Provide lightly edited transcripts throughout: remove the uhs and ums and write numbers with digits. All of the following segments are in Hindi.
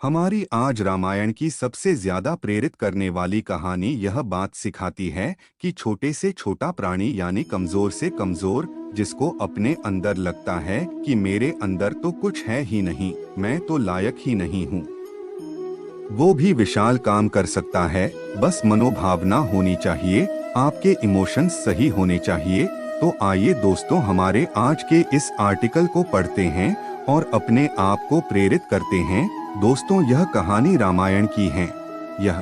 हमारी आज रामायण की सबसे ज्यादा प्रेरित करने वाली कहानी यह बात सिखाती है कि छोटे से छोटा प्राणी यानी कमजोर से कमजोर, जिसको अपने अंदर लगता है कि मेरे अंदर तो कुछ है ही नहीं, मैं तो लायक ही नहीं हूँ, वो भी विशाल काम कर सकता है। बस मनोभावना होनी चाहिए, आपके इमोशंस सही होने चाहिए। तो आइए दोस्तों, हमारे आज के इस आर्टिकल को पढ़ते हैं और अपने आप को प्रेरित करते हैं। दोस्तों, यह कहानी रामायण की है। यह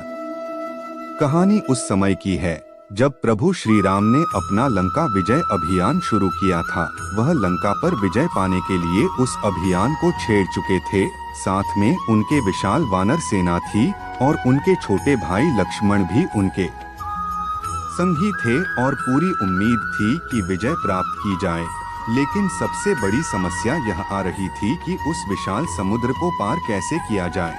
कहानी उस समय की है जब प्रभु श्री राम ने अपना लंका विजय अभियान शुरू किया था। वह लंका पर विजय पाने के लिए उस अभियान को छेड़ चुके थे। साथ में उनके विशाल वानर सेना थी और उनके छोटे भाई लक्ष्मण भी उनके संगी थे और पूरी उम्मीद थी कि विजय प्राप्त की जाए। लेकिन सबसे बड़ी समस्या यह आ रही थी कि उस विशाल समुद्र को पार कैसे किया जाए,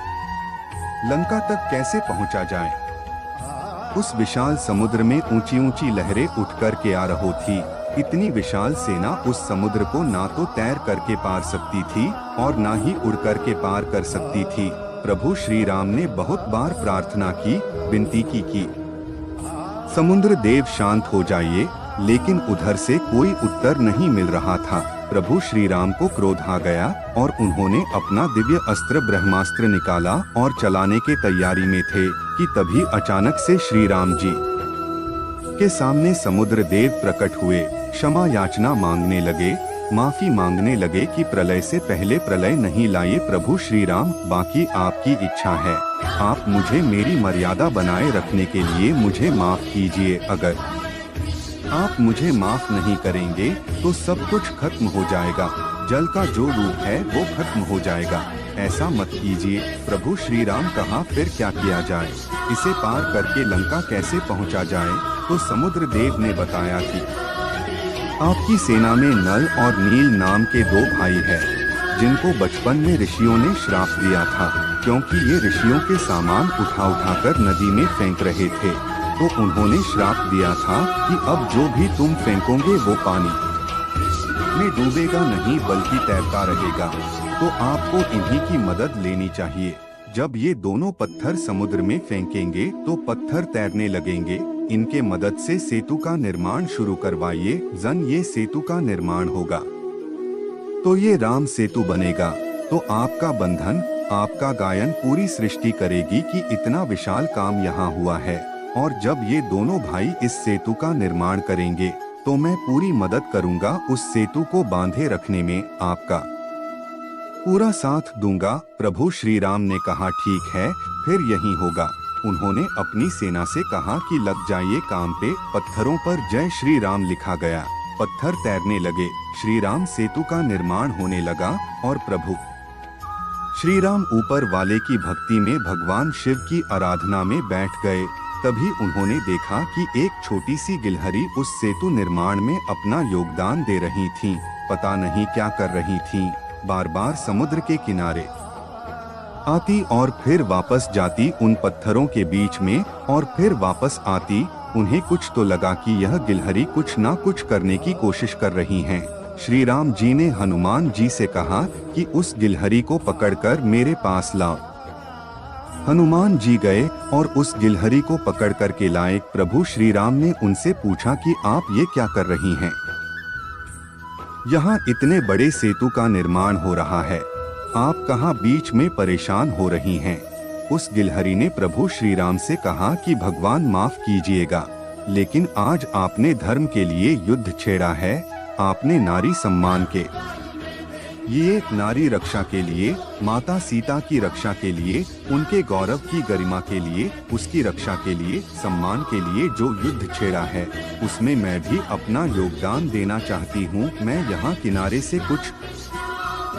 लंका तक कैसे पहुंचा जाए। उस विशाल समुद्र में ऊंची ऊंची लहरें उठ कर के आ रही थी। इतनी विशाल सेना उस समुद्र को ना तो तैर करके पार सकती थी और ना ही उड़ करके पार कर सकती थी। प्रभु श्री राम ने बहुत बार प्रार्थना की, विनती की समुद्र देव शांत हो जाइए, लेकिन उधर से कोई उत्तर नहीं मिल रहा था। प्रभु श्री राम को क्रोध आ गया और उन्होंने अपना दिव्य अस्त्र ब्रह्मास्त्र निकाला और चलाने के तैयारी में थे कि तभी अचानक से श्री राम जी के सामने समुद्र देव प्रकट हुए। क्षमा याचना मांगने लगे, माफी मांगने लगे कि प्रलय से पहले प्रलय नहीं लाइए प्रभु श्री राम, बाकी आपकी इच्छा है। आप मुझे मेरी मर्यादा बनाए रखने के लिए मुझे माफ कीजिए। अगर आप मुझे माफ नहीं करेंगे तो सब कुछ खत्म हो जाएगा, जल का जो रूप है वो खत्म हो जाएगा। ऐसा मत कीजिए। प्रभु श्री राम कहा, फिर क्या किया जाए, इसे पार करके लंका कैसे पहुंचा जाए। तो समुद्र देव ने बताया कि आपकी सेना में नल और नील नाम के दो भाई हैं, जिनको बचपन में ऋषियों ने श्राप दिया था, क्योंकि ये ऋषियों के सामान उठा उठाकर नदी में फेंक रहे थे। तो उन्होंने श्राप दिया था कि अब जो भी तुम फेंकोगे वो पानी में डूबेगा नहीं बल्कि तैरता रहेगा। तो आपको इन्हीं की मदद लेनी चाहिए। जब ये दोनों पत्थर समुद्र में फेंकेंगे तो पत्थर तैरने लगेंगे। इनके मदद से सेतु का निर्माण शुरू करवाइए। जन ये सेतु का निर्माण होगा तो ये राम सेतु बनेगा। तो आपका बंधन, आपका गायन पूरी सृष्टि करेगी कि इतना विशाल काम यहाँ हुआ है। और जब ये दोनों भाई इस सेतु का निर्माण करेंगे तो मैं पूरी मदद करूंगा उस सेतु को बांधे रखने में, आपका पूरा साथ दूंगा। प्रभु श्री राम ने कहा, ठीक है, फिर यही होगा। उन्होंने अपनी सेना से कहा कि लग जाइए काम पे। पत्थरों पर जय श्री राम लिखा गया, पत्थर तैरने लगे। श्री राम सेतु का निर्माण होने लगा और प्रभु श्री राम ऊपर वाले की भक्ति में भगवान शिव की आराधना में बैठ गए। तभी उन्होंने देखा कि एक छोटी सी गिलहरी उस सेतु निर्माण में अपना योगदान दे रही थी। पता नहीं क्या कर रही थी, बार बार समुद्र के किनारे आती और फिर वापस जाती उन पत्थरों के बीच में और फिर वापस आती। उन्हें कुछ तो लगा कि यह गिलहरी कुछ ना कुछ करने की कोशिश कर रही हैं। श्री राम जी ने हनुमान जी से कहा कि उस गिलहरी को पकड़कर मेरे पास लाओ। हनुमान जी गए और उस गिलहरी को पकड़ कर के लाए। प्रभु श्री राम ने उनसे पूछा कि आप ये क्या कर रही हैं? यहाँ इतने बड़े सेतु का निर्माण हो रहा है, आप कहाँ बीच में परेशान हो रही हैं? उस गिलहरी ने प्रभु श्री राम से कहा कि भगवान माफ कीजिएगा, लेकिन आज आपने धर्म के लिए युद्ध छेड़ा है। आपने नारी सम्मान के ये नारी रक्षा के लिए, माता सीता की रक्षा के लिए, उनके गौरव की गरिमा के लिए, उसकी रक्षा के लिए, सम्मान के लिए जो युद्ध छेड़ा है, उसमें मैं भी अपना योगदान देना चाहती हूँ। मैं यहाँ किनारे से कुछ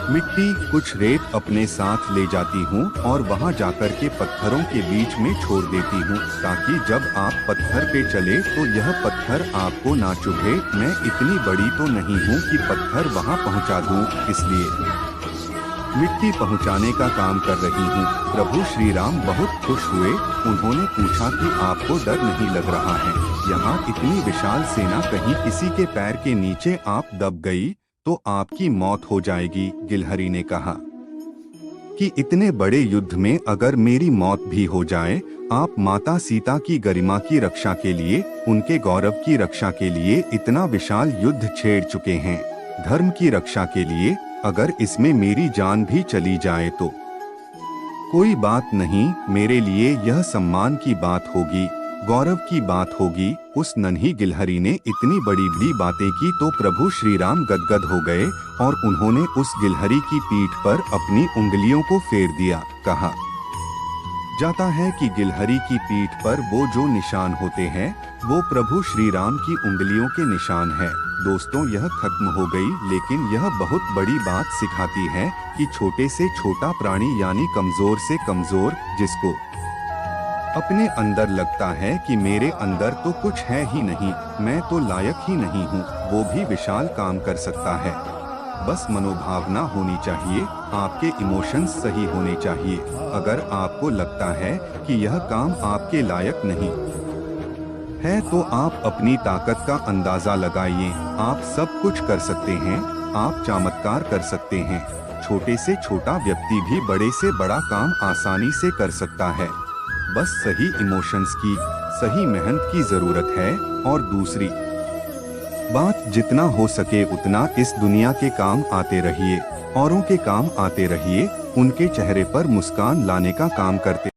मिट्टी, कुछ रेत अपने साथ ले जाती हूँ और वहाँ जाकर के पत्थरों के बीच में छोड़ देती हूँ, ताकि जब आप पत्थर पे चले तो यह पत्थर आपको ना चुभे। मैं इतनी बड़ी तो नहीं हूँ कि पत्थर वहाँ पहुँचा दूँ, इसलिए मिट्टी पहुँचाने का काम कर रही हूँ। प्रभु श्री राम बहुत खुश हुए। उन्होंने पूछा कि आपको डर नहीं लग रहा है? यहाँ इतनी विशाल सेना, कहीं किसी के पैर के नीचे आप दब गई तो आपकी मौत हो जाएगी। गिलहरी ने कहा, कि इतने बड़े युद्ध में अगर मेरी मौत भी हो जाए, आप माता सीता की गरिमा की रक्षा के लिए, उनके गौरव की रक्षा के लिए इतना विशाल युद्ध छेड़ चुके हैं। धर्म की रक्षा के लिए अगर इसमें मेरी जान भी चली जाए तो कोई बात नहीं, मेरे लिए यह सम्मान की बात होगी, गौरव की बात होगी। उस नन्ही गिलहरी ने इतनी बड़ी बड़ी बातें की तो प्रभु श्री राम गदगद हो गए और उन्होंने उस गिलहरी की पीठ पर अपनी उंगलियों को फेर दिया। कहा जाता है कि गिलहरी की पीठ पर वो जो निशान होते हैं वो प्रभु श्री राम की उंगलियों के निशान है। दोस्तों, यह खत्म हो गई, लेकिन यह बहुत बड़ी बात सिखाती है कि छोटे से छोटा प्राणी यानी कमजोर से कमजोर, जिसको अपने अंदर लगता है कि मेरे अंदर तो कुछ है ही नहीं, मैं तो लायक ही नहीं हूँ, वो भी विशाल काम कर सकता है। बस मनोभावना होनी चाहिए, आपके इमोशंस सही होने चाहिए। अगर आपको लगता है कि यह काम आपके लायक नहीं है तो आप अपनी ताकत का अंदाजा लगाइए। आप सब कुछ कर सकते हैं, आप चमत्कार कर सकते हैं। छोटे से छोटा व्यक्ति भी बड़े से बड़ा काम आसानी से कर सकता है। बस सही इमोशंस की, सही मेहनत की जरूरत है। और दूसरी बात, जितना हो सके उतना इस दुनिया के काम आते रहिए, औरों के काम आते रहिए, उनके चेहरे पर मुस्कान लाने का काम करते